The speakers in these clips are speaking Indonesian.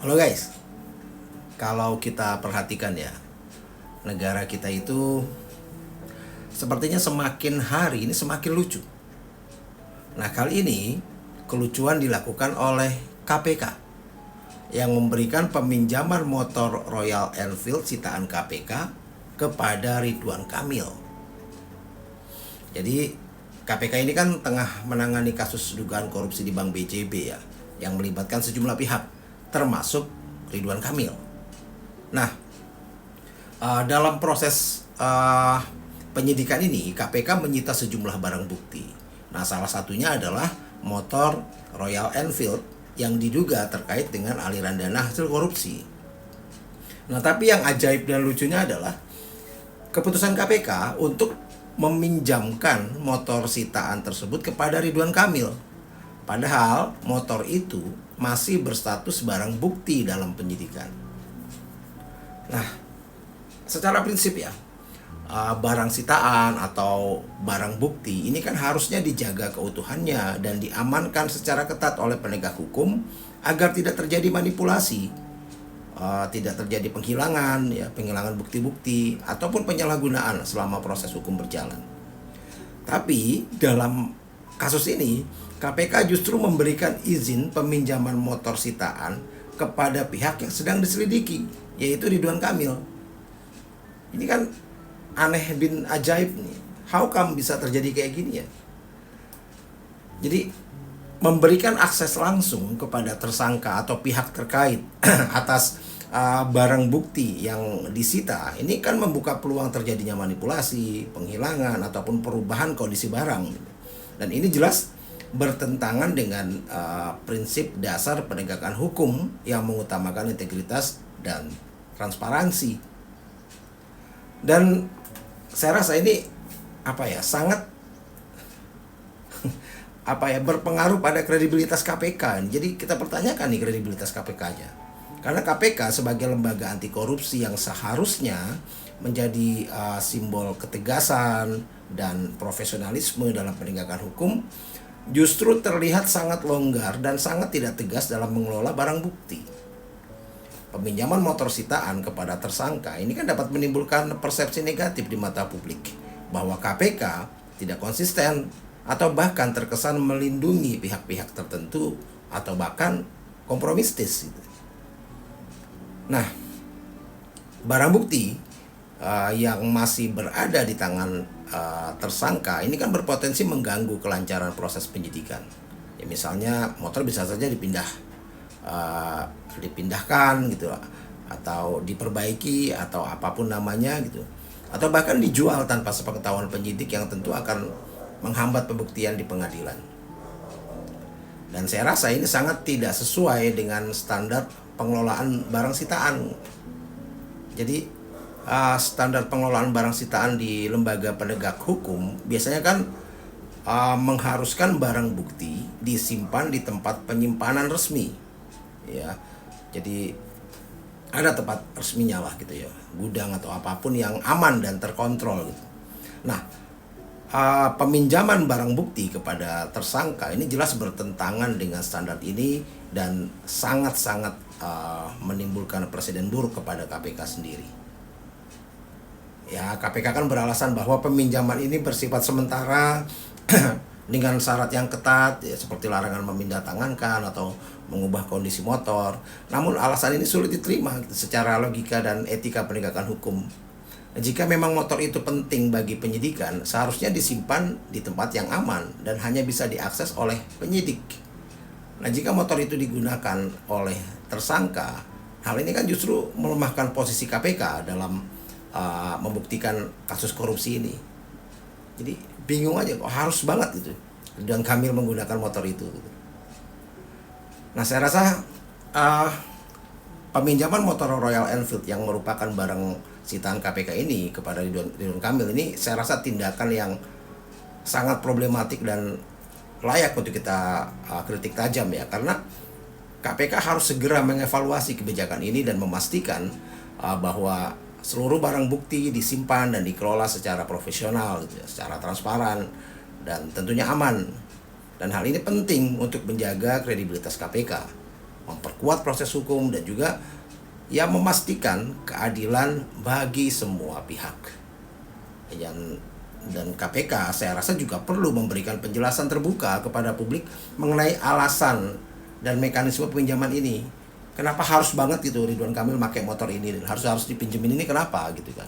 Halo guys, kalau kita perhatikan ya, negara kita itu sepertinya semakin hari ini semakin lucu. Nah kali ini kelucuan dilakukan oleh KPK yang memberikan peminjaman motor Royal Enfield sitaan KPK kepada Ridwan Kamil. Jadi KPK ini kan tengah menangani kasus dugaan korupsi di Bank BJB ya, yang melibatkan sejumlah pihak, termasuk Ridwan Kamil. Nah, dalam proses penyidikan ini KPK menyita sejumlah barang bukti. Nah, salah satunya adalah motor Royal Enfield yang diduga terkait dengan aliran dana hasil korupsi. Nah, tapi yang ajaib dan lucunya adalah keputusan KPK untuk meminjamkan motor sitaan tersebut kepada Ridwan Kamil. Padahal motor itu masih berstatus barang bukti dalam penyidikan. Nah, secara prinsip ya, barang sitaan atau barang bukti ini kan harusnya dijaga keutuhannya dan diamankan secara ketat oleh penegak hukum agar tidak terjadi manipulasi, tidak terjadi penghilangan bukti-bukti ataupun penyalahgunaan selama proses hukum berjalan. Tapi dalam kasus ini KPK justru memberikan izin peminjaman motor sitaan kepada pihak yang sedang diselidiki, yaitu Ridwan Kamil. Ini kan aneh bin ajaib nih. How come bisa terjadi kayak gini ya? Jadi memberikan akses langsung kepada tersangka atau pihak terkait atas barang bukti yang disita, ini kan membuka peluang terjadinya manipulasi, penghilangan ataupun perubahan kondisi barang. Dan ini jelas bertentangan dengan prinsip dasar penegakan hukum yang mengutamakan integritas dan transparansi. Dan saya rasa ini sangat berpengaruh pada kredibilitas KPK. Jadi kita pertanyakan nih kredibilitas KPK-nya. Karena KPK sebagai lembaga anti korupsi yang seharusnya menjadi simbol ketegasan dan profesionalisme dalam penegakan hukum, justru terlihat sangat longgar dan sangat tidak tegas dalam mengelola barang bukti. Peminjaman motor sitaan kepada tersangka ini kan dapat menimbulkan persepsi negatif di mata publik bahwa KPK tidak konsisten atau bahkan terkesan melindungi pihak-pihak tertentu atau bahkan kompromistis gitu. Nah, barang bukti yang masih berada di tangan tersangka ini kan berpotensi mengganggu kelancaran proses penyidikan. Ya, misalnya motor bisa saja dipindahkan gitu, atau diperbaiki atau apapun namanya gitu, atau bahkan dijual tanpa sepengetahuan penyidik yang tentu akan menghambat pembuktian di pengadilan. Dan saya rasa ini sangat tidak sesuai dengan standar pengelolaan barang sitaan. Jadi standar pengelolaan barang sitaan di lembaga penegak hukum biasanya kan mengharuskan barang bukti disimpan di tempat penyimpanan resmi, ya. Jadi ada tempat resminya lah gitu ya, gudang atau apapun yang aman dan terkontrol gitu. Nah, peminjaman barang bukti kepada tersangka ini jelas bertentangan dengan standar ini dan sangat-sangat menimbulkan presiden buruk kepada KPK sendiri. Ya, KPK kan beralasan bahwa peminjaman ini bersifat sementara dengan syarat yang ketat, ya, seperti larangan memindahtangankan atau mengubah kondisi motor. Namun alasan ini sulit diterima secara logika dan etika penegakan hukum. Jika memang motor itu penting bagi penyidikan, seharusnya disimpan di tempat yang aman dan hanya bisa diakses oleh penyidik. Nah, jika motor itu digunakan oleh tersangka, hal ini kan justru melemahkan posisi KPK dalam membuktikan kasus korupsi ini. Jadi bingung aja kok harus banget gitu Ridwan Kamil menggunakan motor itu. Nah, saya rasa peminjaman motor Royal Enfield yang merupakan barang sitaan KPK ini kepada Ridwan Kamil ini saya rasa tindakan yang sangat problematik dan layak untuk kita kritik tajam ya, karena KPK harus segera mengevaluasi kebijakan ini dan memastikan bahwa seluruh barang bukti disimpan dan dikelola secara profesional gitu ya, secara transparan dan tentunya aman. Dan hal ini penting untuk menjaga kredibilitas KPK. memperkuat proses hukum, dan juga ya memastikan keadilan bagi semua pihak. Dan KPK saya rasa juga perlu memberikan penjelasan terbuka kepada publik mengenai alasan dan mekanisme pinjaman ini. Kenapa harus banget gitu Ridwan Kamil pakai motor ini, dan harus dipinjemin ini kenapa gitu kan?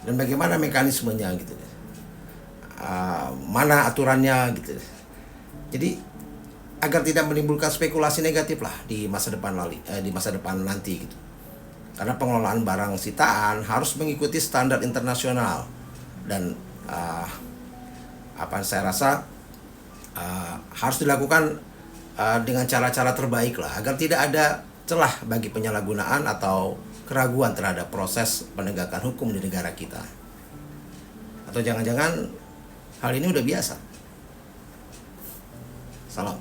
Dan bagaimana mekanismenya gitu. Mana aturannya gitu. Jadi agar tidak menimbulkan spekulasi negatif lah di masa depan nanti gitu. Karena pengelolaan barang sitaan harus mengikuti standar internasional, dan saya rasa harus dilakukan dengan cara-cara terbaik lah, agar tidak ada celah bagi penyalahgunaan atau keraguan terhadap proses penegakan hukum di negara kita. Atau jangan-jangan hal ini udah biasa. Salam.